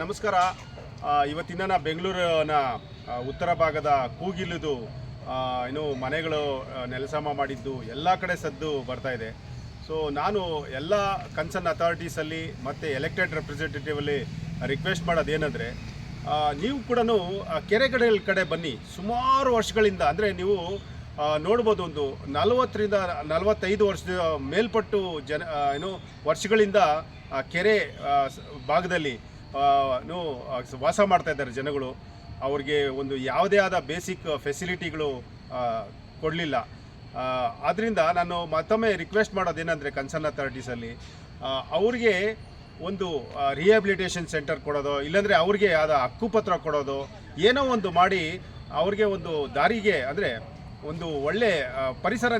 ನಮಸ್ಕಾರ. ಇವತ್ತಿನ ಬೆಂಗಳೂರಿನ ಉತ್ತರ ಭಾಗದ ಕೂಗಿಲಿದು ಏನು ಮನೆಗಳು ನೆಲಸಮ ಮಾಡಿದ್ದು ಎಲ್ಲ ಕಡೆ ಸದ್ದು ಬರ್ತಾ ಇದೆ. ಸೊ ನಾನು ಎಲ್ಲ ಕನ್ಸರ್ನ್ ಅಥಾರಿಟೀಸಲ್ಲಿ ಮತ್ತು ಎಲೆಕ್ಟೆಡ್ ರೆಪ್ರೆಸೆಂಟೇಟಿವಲ್ಲಿ ರಿಕ್ವೆಸ್ಟ್ ಮಾಡೋದೇನೆಂದರೆ, ನೀವು ಕೂಡ ಕೆರೆಗಳ ಕಡೆ ಬನ್ನಿ. ಸುಮಾರು ವರ್ಷಗಳಿಂದ ಅಂದರೆ ನೀವು ನೋಡ್ಬೋದು, ಒಂದು 40ರಿಂದ 45 ವರ್ಷದ ಮೇಲ್ಪಟ್ಟು ವರ್ಷಗಳಿಂದ ಕೆರೆ ಭಾಗದಲ್ಲಿ ವಾಸ ಮಾಡ್ತಾ ಇದ್ದಾರೆ ಜನಗಳು. ಅವ್ರಿಗೆ ಒಂದು ಯಾವುದೇ ಆದ ಬೇಸಿಕ್ ಫೆಸಿಲಿಟಿಗಳು ಕೊಡಲಿಲ್ಲ. ಆದ್ದರಿಂದ ನಾನು ಮತ್ತೊಮ್ಮೆ ರಿಕ್ವೆಸ್ಟ್ ಮಾಡೋದೇನೆಂದರೆ, ಕನ್ಸರ್ನ್ ಅಥಾರಿಟೀಸಲ್ಲಿ ಅವ್ರಿಗೆ ಒಂದು ರಿಹ್ಯಾಬಿಲಿಟೇಷನ್ ಸೆಂಟರ್ ಕೊಡೋದು, ಇಲ್ಲಾಂದರೆ ಅವ್ರಿಗೆ ಆದ ಹಕ್ಕುಪತ್ರ ಕೊಡೋದು, ಏನೋ ಒಂದು ಮಾಡಿ ಅವ್ರಿಗೆ ಒಂದು ದಾರಿಗೆ ಅಂದರೆ ಒಂದು ಒಳ್ಳೆ ಪರಿಸರ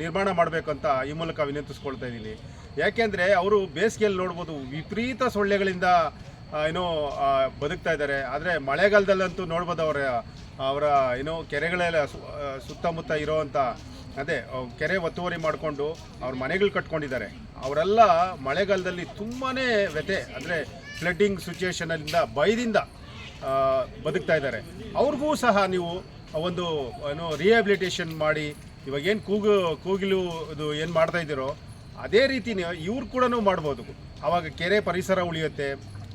ನಿರ್ಮಾಣ ಮಾಡಬೇಕಂತ ಈ ಮೂಲಕ ವಿನಂತಿಸ್ಕೊಳ್ತಾ ಇದ್ದೀನಿ. ಯಾಕೆಂದರೆ ಅವರು ಬೇಸಿಗೆಯಲ್ಲಿ ನೋಡ್ಬೋದು ವಿಪರೀತ ಸೊಳ್ಳೆಗಳಿಂದ ಬದುಕ್ತಾ ಇದ್ದಾರೆ. ಆದರೆ ಮಳೆಗಾಲದಲ್ಲಂತೂ ನೋಡ್ಬೋದು ಅವರ ಕೆರೆಗಳೆಲ್ಲ ಸುತ್ತಮುತ್ತ ಇರೋವಂಥ ಕೆರೆ ಒತ್ತುವರಿ ಮಾಡಿಕೊಂಡು ಅವ್ರ ಮನೆಗಳು ಕಟ್ಕೊಂಡಿದ್ದಾರೆ. ಅವರೆಲ್ಲ ಮಳೆಗಾಲದಲ್ಲಿ ತುಂಬಾ ವ್ಯಥೆ ಅಂದರೆ ಫ್ಲಡ್ಡಿಂಗ್ ಸಿಚುಯೇಷನಿಂದ ಭಯದಿಂದ ಬದುಕ್ತಾ ಇದ್ದಾರೆ. ಅವ್ರಿಗೂ ಸಹ ನೀವು ಒಂದು ರಿಹ್ಯಾಬಿಲಿಟೇಷನ್ ಮಾಡಿ, ಇವಾಗೇನು ಕೂಗಿಲು ಇದು ಏನು ಮಾಡ್ತಾಯಿದ್ದೀರೋ ಅದೇ ರೀತಿನೇ ಇವ್ರು ಕೂಡ ಮಾಡ್ಬೋದು. ಆವಾಗ ಕೆರೆ ಪರಿಸರ ಉಳಿಯುತ್ತೆ,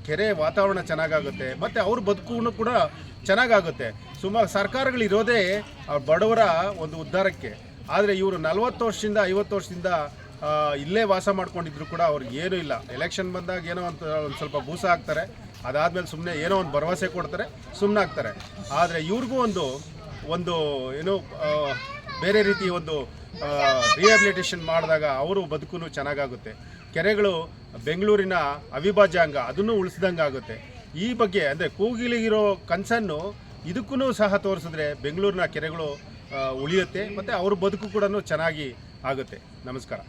ಕೆರೆ ವಾತಾವರಣ ಚೆನ್ನಾಗಾಗುತ್ತೆ, ಮತ್ತು ಅವ್ರ ಬದುಕು ಕೂಡ ಚೆನ್ನಾಗಾಗುತ್ತೆ. ಸುಮಾರು ಸರ್ಕಾರಗಳಿರೋದೇ ಬಡವರ ಒಂದು ಉದ್ಧಾರಕ್ಕೆ. ಆದರೆ ಇವರು 40 ವರ್ಷದಿಂದ 50 ವರ್ಷದಿಂದ ಇಲ್ಲೇ ವಾಸ ಮಾಡ್ಕೊಂಡಿದ್ರು ಕೂಡ ಅವ್ರಿಗೆ ಏನೂ ಇಲ್ಲ. ಎಲೆಕ್ಷನ್ ಬಂದಾಗ ಏನೋ ಒಂದು ಸ್ವಲ್ಪ ಬೂಸ ಹಾಕ್ತಾರೆ, ಅದಾದಮೇಲೆ ಸುಮ್ಮನೆ ಏನೋ ಒಂದು ಭರವಸೆ ಕೊಡ್ತಾರೆ, ಸುಮ್ಮನೆ ಆಗ್ತಾರೆ. ಆದರೆ ಇವ್ರಿಗೂ ಒಂದು ಬೇರೆ ರೀತಿ ಒಂದು ರಿಹ್ಯಾಬಿಲಿಟೇಷನ್ ಮಾಡಿದಾಗ ಅವರು ಬದುಕು ಚೆನ್ನಾಗಾಗುತ್ತೆ. ಕೆರೆಗಳು ಬೆಂಗಳೂರಿನ ಅವಿಭಾಜ್ಯ ಅಂಗ, ಅದನ್ನು ಉಳಿಸ್ದಂಗೆ ಆಗುತ್ತೆ. ಈ ಬಗ್ಗೆ ಅಂದರೆ ಕೂಗಿಲಿಗಿರೋ ಕನ್ಸನ್ನು ಇದಕ್ಕೂ ಸಹ ತೋರಿಸಿದ್ರೆ ಬೆಂಗಳೂರಿನ ಕೆರೆಗಳು ಉಳಿಯುತ್ತೆ, ಮತ್ತು ಅವ್ರ ಬದುಕು ಕೂಡ ಚೆನ್ನಾಗಿ ಆಗುತ್ತೆ. ನಮಸ್ಕಾರ.